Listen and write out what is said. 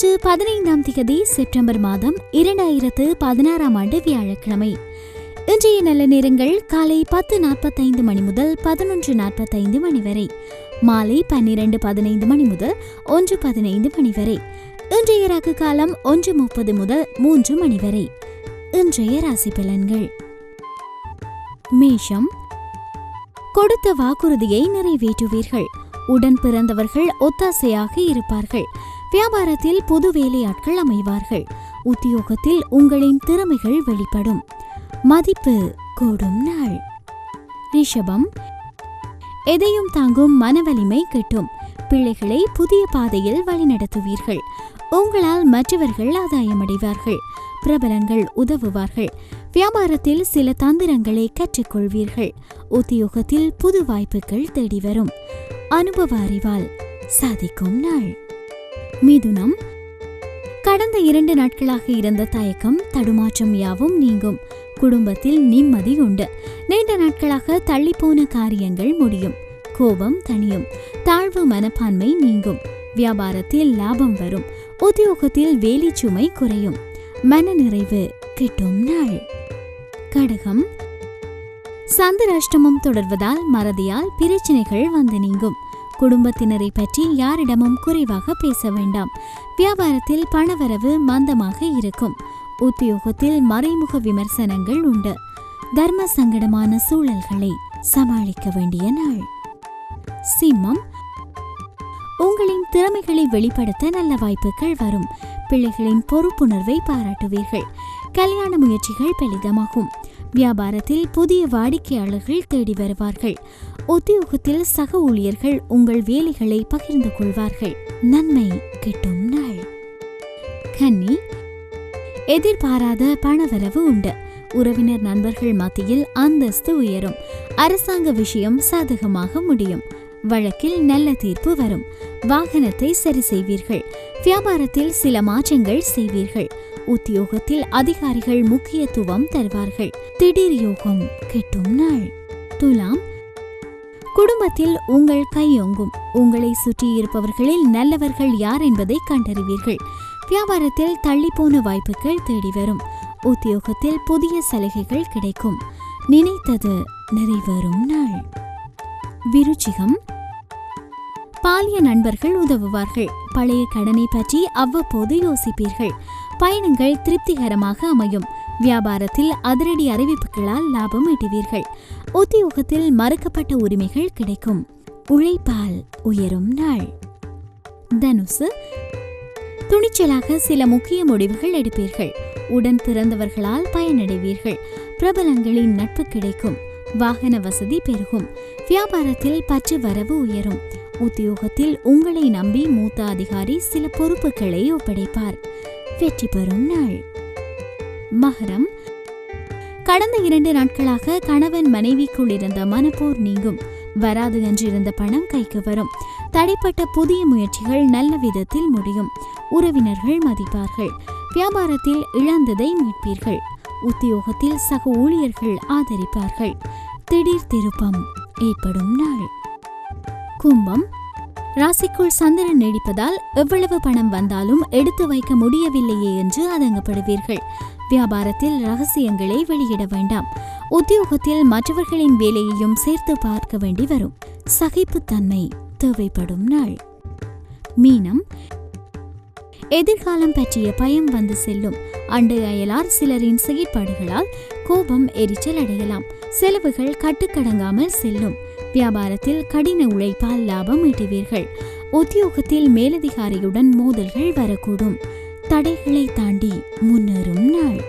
இன்று 15ஆம் தேதி செப்டம்பர் மாதம் 2016ஆம் ஆண்டு வியாழக்கிழமை. இன்றைய நல்ல நேரங்கள் காலை 10:45 மணி முதல் 11:45 மணி வரை, மாலை 12:15 மணி முதல் 1:15 மணி வரை. இன்றைய ராகு காலம் 1:30 முதல் 3 மணி வரை. இன்றைய ராசி பலன்கள். மேஷம், கொடுத்த வாக்குறுதியை நிறைவேற்றுவீர்கள். உடன் பிறந்தவர்கள் ஒத்தாசையாக இருப்பார்கள். வியாபாரத்தில் புது வேலையாட்கள் அமைவார்கள். உத்தியோகத்தில் உங்களின் திறமைகள் வெளிப்படும். மதிப்பு கூடும் நாள். ரிஷபம், எதையும் தாங்கும் மனவலிமை கிட்டும். பிள்ளைகளை புதிய பாதையில் வழிநடத்துவீர்கள். உங்களால் மற்றவர்கள் ஆதாயமடைவார்கள். பிரபலங்கள் உதவுவார்கள். வியாபாரத்தில் சில தந்திரங்களை கற்றுக்கொள்வீர்கள். உத்தியோகத்தில் புது வாய்ப்புகள் தேடி வரும். அனுபவ அறிவால் சாதிக்கும் நாள். மிதுனம், கடந்த 2 நாட்களாக இருந்த தயக்கம் தடுமாற்றம் யாவும் நீங்கும். குடும்பத்தில் நிம்மதி உண்டு. நீண்ட நாட்களாக தள்ளிப்போன காரியங்கள் முடியும். கோபம் தணியும். தாழ்வு மனப்பான்மை நீங்கும். வியாபாரத்தில் லாபம் வரும். உத்தியோகத்தில் வேலை சுமை குறையும். மனநிறைவு கிட்டும் நாள். கடகம், சந்திராஷ்டமம் தொடர்வதால் மறதியால் பிரச்சனைகள் வந்து நீங்கும். குடும்பத்தினரை பற்றி யாரிடமும் குறைவாக பேச வேண்டாம். வியாபாரத்தில் பணவரவு மந்தமாக இருக்கும். உத்தியோகத்தில் மறைமுக விமர்சனங்கள் உண்டு. தர்ம சங்கடமான சூழல்களை சமாளிக்க வேண்டிய நாள். சிம்மம், உங்களின் திறமைகளை வெளிப்படுத்த நல்ல வாய்ப்புகள் வரும். பிள்ளைகளின் பொறுப்புணர்வை பாராட்டுவீர்கள். கல்யாண முயற்சிகள் பலிதமாகும். வியாபாரத்தில் புதிய வாடிக்கையாளர்கள் தேடி வருவார்கள். உத்தியோகத்தில் சக ஊழியர்கள் உங்கள் வேலைகளை பகிர்ந்து கொள்வார்கள். நன்மை கிட்டும் நாள். கன்னி, எதிர்பாராத பணவரவு உண்டு. உறவினர் நண்பர்கள் மத்தியில் அந்தஸ்து உயரும். அரசாங்க விஷயம் சாதகமாக முடியும். வழக்கில் நல்ல தீர்ப்பு வரும். வாகனத்தை சரி செய்வீர்கள். வியாபாரத்தில் சில மாற்றங்கள் செய்வீர்கள். உத்தியோகத்தில் அதிகாரிகள் முக்கியத்துவம் தருவார்கள். திடீர் யோகம் கிட்டும் நாள். துலாம், குடும்பத்தில் உங்கள் கையொங்கும். உங்களை சுற்றி இருப்பவர்களில் நல்லவர்கள் யார் என்பதை கண்டறிவீர்கள். வியாபாரத்தில் தள்ளிப்போன வாய்ப்புகள் தேடி வரும். உத்தியோகத்தில் புதிய சலுகைகள் கிடைக்கும். நினைத்தது நிறைவேறும் நாள். விருச்சிகம், பாலிய நண்பர்கள் உதவுவார்கள். பழைய கடனை பற்றி அவ்வப்போது யோசிப்பீர்கள். பயணங்கள் திருப்திகரமாக அமையும். வியாபாரத்தில் அதிரடி அறிவிப்புகளால் லாபம் ஈட்டுவீர்கள். உத்தியோகத்தில் மறுக்கப்பட்ட உரிமைகள் கிடைக்கும். உழைப்பால் உயரும் நாள். தனுசு, துணிச்சலாக சில முக்கிய முடிவுகள் எடுப்பீர்கள். உடன் பிறந்தவர்களால் பயனடைவீர்கள். பிரபலங்களின் நட்பு கிடைக்கும். வாகன வசதி பெருகும். வியாபாரத்தில் பற்று வரவு உயரும். உத்தியோகத்தில் உங்களை நம்பி மூத்த அதிகாரி சில பொறுப்புகளை ஒப்படைப்பார். வெற்றி பெறும் நாள். மகரம், கடந்த 2 நாட்களாக கணவன் மனைவிக்குள் இருந்த மனப்போர் நீங்கும். வராது என்றிருந்த பணம் கைக்கு வரும். தடைப்பட்ட புதிய முயற்சிகள் நல்ல விதத்தில் முடியும். உறவினர்கள் மதிப்பார்கள். வியாபாரத்தில் இழந்ததை மீட்பீர்கள். உத்தியோகத்தில் சக ஊழியர்கள் ஆதரிப்பார்கள். திடீர் திருப்பம் ஏற்படும் நாள். கும்பம், ராசிக்குள் சந்திரன் நீடிப்பதால் எவ்வளவு பணம் வந்தாலும் எடுத்து வைக்க முடியவில்லையே என்று அதங்கப்படுவீர்கள். வியாபாரத்தில் ரகசியங்களை வெளியிட வேண்டாம். உத்தியோகத்தில் மற்றவர்களின் வேலையையும் சேர்த்து பார்க்க வேண்டி வரும். சகிப்புத்தன்மை தேவைப்படும் நாள். மீனம், எதிர்காலம் பற்றிய பயம் வந்து செல்லும். அண்டை அயலார் சிலரின் செயற்பாடுகளால் கோபம் எரிச்சல் அடையலாம். செலவுகள் கட்டுக்கடங்காமல் செல்லும். வியாபாரத்தில் கடின உழைப்பால் லாபம் ஈட்டுவீர்கள். உத்தியோகத்தில் மேலதிகாரியுடன் மோதல்கள் வரக்கூடும். தடைகளை தாண்டி முன்னேறும் நாள்.